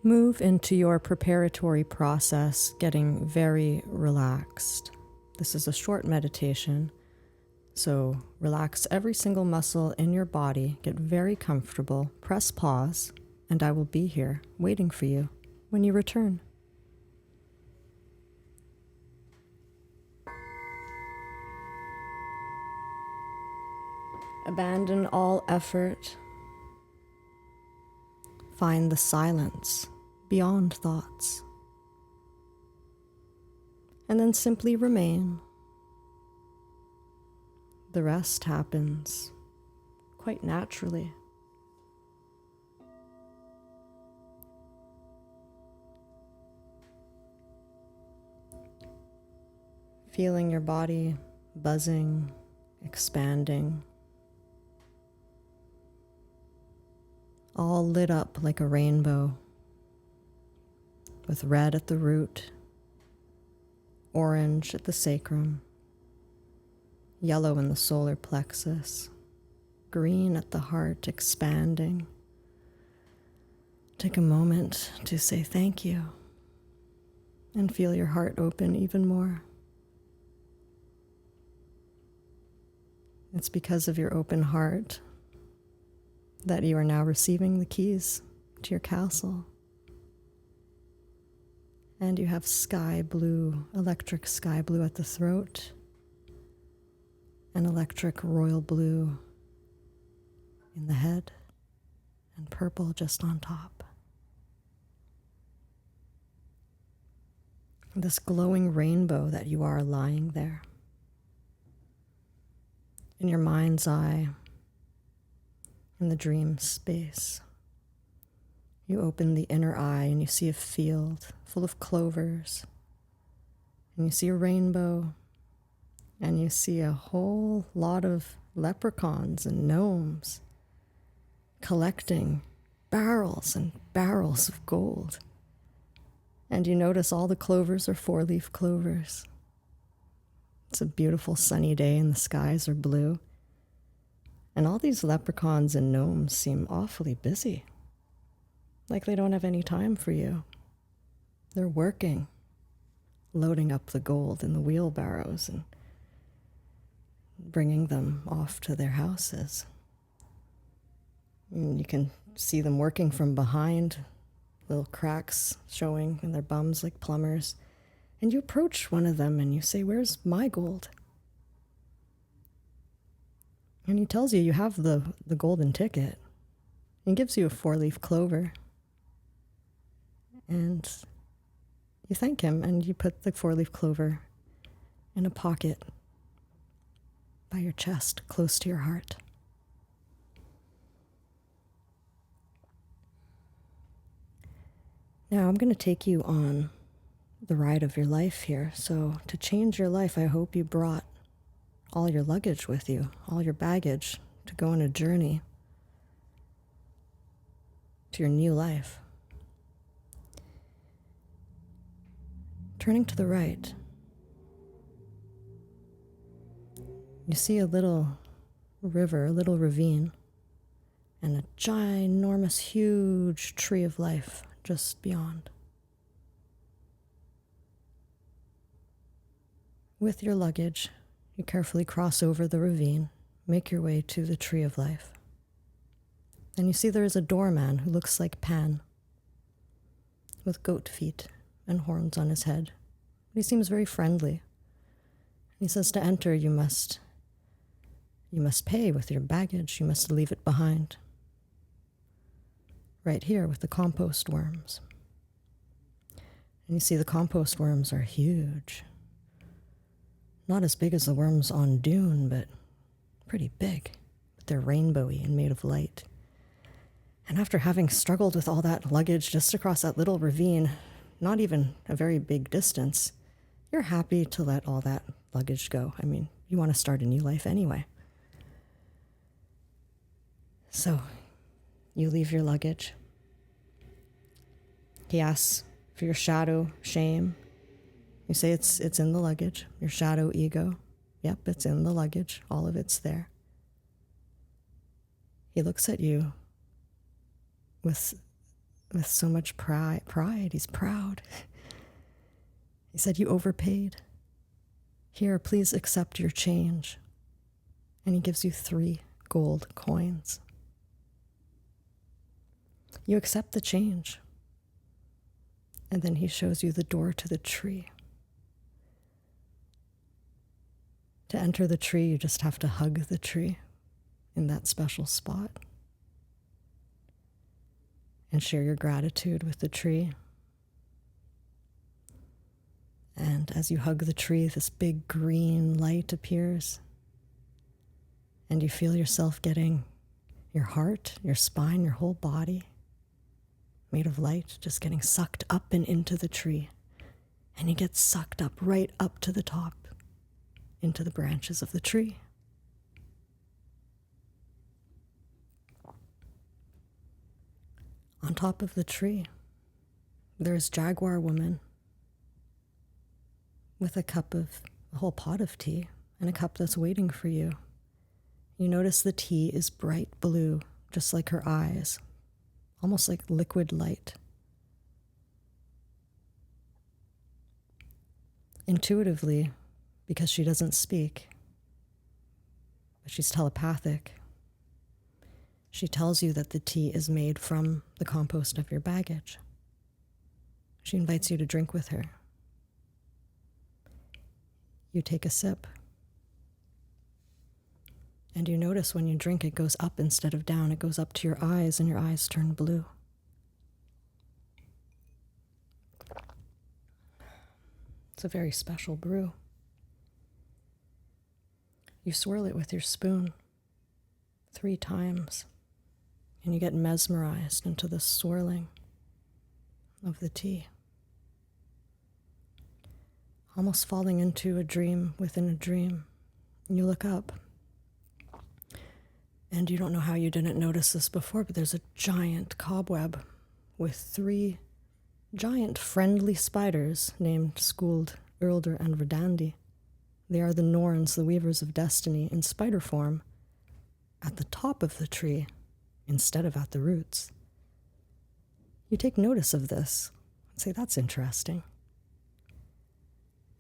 Move into your preparatory process, getting very relaxed. This is a short meditation, so relax every single muscle in your body, get very comfortable, press pause, and I will be here waiting for you when you return. Abandon all effort. Find the silence beyond thoughts. And then simply remain. The rest happens quite naturally. Feeling your body buzzing, expanding, all lit up like a rainbow, with red at the root, orange at the sacrum, yellow in the solar plexus, green at the heart, expanding. Take a moment to say thank you and feel your heart open even more. It's because of your open heart that you are now receiving the keys to your castle. And you have sky blue, electric sky blue at the throat, and electric royal blue in the head, and purple just on top. This glowing rainbow that you are lying there. In your mind's eye, in the dream space. You open the inner eye and you see a field full of clovers, and you see a rainbow, and you see a whole lot of leprechauns and gnomes collecting barrels and barrels of gold. And you notice all the clovers are 4-leaf clovers. It's a beautiful sunny day and the skies are blue. And all these leprechauns and gnomes seem awfully busy. Like they don't have any time for you. They're working, loading up the gold in the wheelbarrows and bringing them off to their houses. And you can see them working from behind, little cracks showing in their bums like plumbers. And you approach one of them and you say, "Where's my gold?" And he tells you you have the golden ticket. He gives you a 4-leaf clover. And you thank him and you put the 4-leaf clover in a pocket by your chest, close to your heart. Now I'm going to take you on the ride of your life here. So to change your life, I hope you brought all your luggage with you, all your baggage, to go on a journey to your new life. Turning to the right, you see a little river, a little ravine, and a ginormous, huge tree of life just beyond. With your luggage, you carefully cross over the ravine, make your way to the tree of life. And you see there is a doorman who looks like Pan, with goat feet and horns on his head. He seems very friendly. He says to enter, you must pay with your baggage. You must leave it behind. Right here with the compost worms. And you see the compost worms are huge. Not as big as the worms on Dune, but pretty big. But they're rainbowy and made of light. And after having struggled with all that luggage just across that little ravine, not even a very big distance, you're happy to let all that luggage go. I mean, you want to start a new life anyway. So, you leave your luggage. He asks for your shadow, shame. You say it's in the luggage. Your shadow ego. Yep, it's in the luggage. All of it's there. He looks at you with with so much pride. He's proud. He said, "You overpaid. Here, please accept your change." And he gives you 3 gold coins. You accept the change. And then he shows you the door to the tree. To enter the tree, you just have to hug the tree in that special spot and share your gratitude with the tree. And as you hug the tree, this big green light appears, and you feel yourself getting your heart, your spine, your whole body made of light, just getting sucked up and into the tree. And you get sucked up right up to the top, into the branches of the tree. On top of the tree, there's Jaguar Woman with a whole pot of tea and a cup that's waiting for you. You notice the tea is bright blue, just like her eyes, almost like liquid light. Intuitively, because she doesn't speak, but she's telepathic, she tells you that the tea is made from the compost of your baggage. She invites you to drink with her. You take a sip. And you notice when you drink, it goes up instead of down. It goes up to your eyes, and your eyes turn blue. It's a very special brew. You swirl it with your spoon 3 times, and you get mesmerized into the swirling of the tea. Almost falling into a dream within a dream. You look up, and you don't know how you didn't notice this before, but there's a giant cobweb with 3 giant friendly spiders named Skuld, Erlder, and Verdandi. They are the Norns, the weavers of destiny, in spider form, at the top of the tree instead of at the roots. You take notice of this and say, "That's interesting."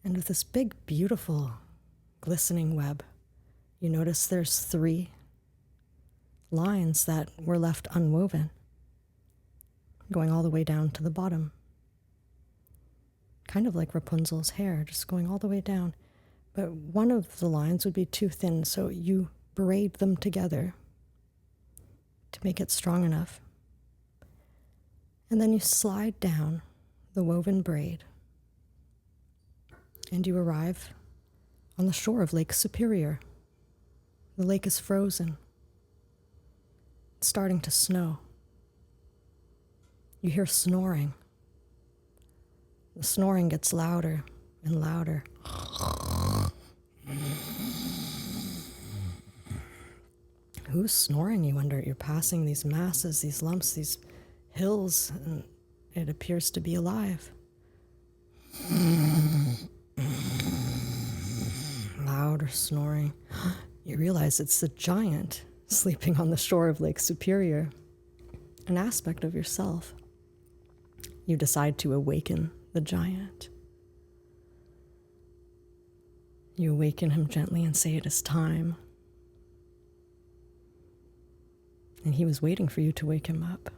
And with this big, beautiful, glistening web, you notice there's 3 lines that were left unwoven, going all the way down to the bottom. Kind of like Rapunzel's hair, just going all the way down. But one of the lines would be too thin, so you braid them together to make it strong enough. And then you slide down the woven braid, and you arrive on the shore of Lake Superior. The lake is frozen. It's starting to snow. You hear snoring. The snoring gets louder and louder. Who's snoring, you wonder? You're passing these masses, these lumps, these hills, and it appears to be alive. Louder snoring. You realize it's the giant sleeping on the shore of Lake Superior, an aspect of yourself. You decide to awaken the giant. You awaken him gently and say, "It is time." And he was waiting for you to wake him up.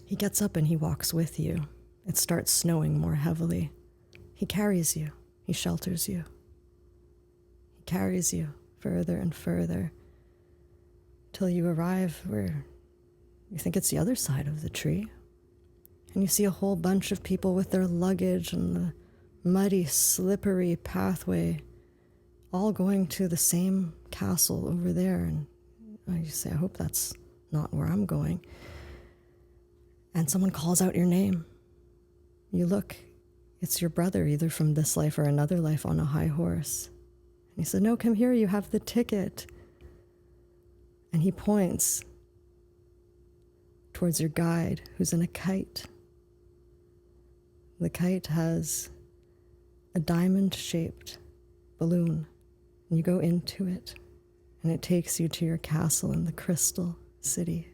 He gets up and he walks with you. It starts snowing more heavily. He carries you. He shelters you. He carries you further and further till you arrive where you think it's the other side of the tree. And you see a whole bunch of people with their luggage and the muddy, slippery pathway, all going to the same castle over there. And you say, "I hope that's not where I'm going." And someone calls out your name. You look, it's your brother, either from this life or another life, on a high horse. And he said, "No, come here, you have the ticket." And he points towards your guide, who's in a kite. The kite has a diamond-shaped balloon, and you go into it, and it takes you to your castle in the Crystal City.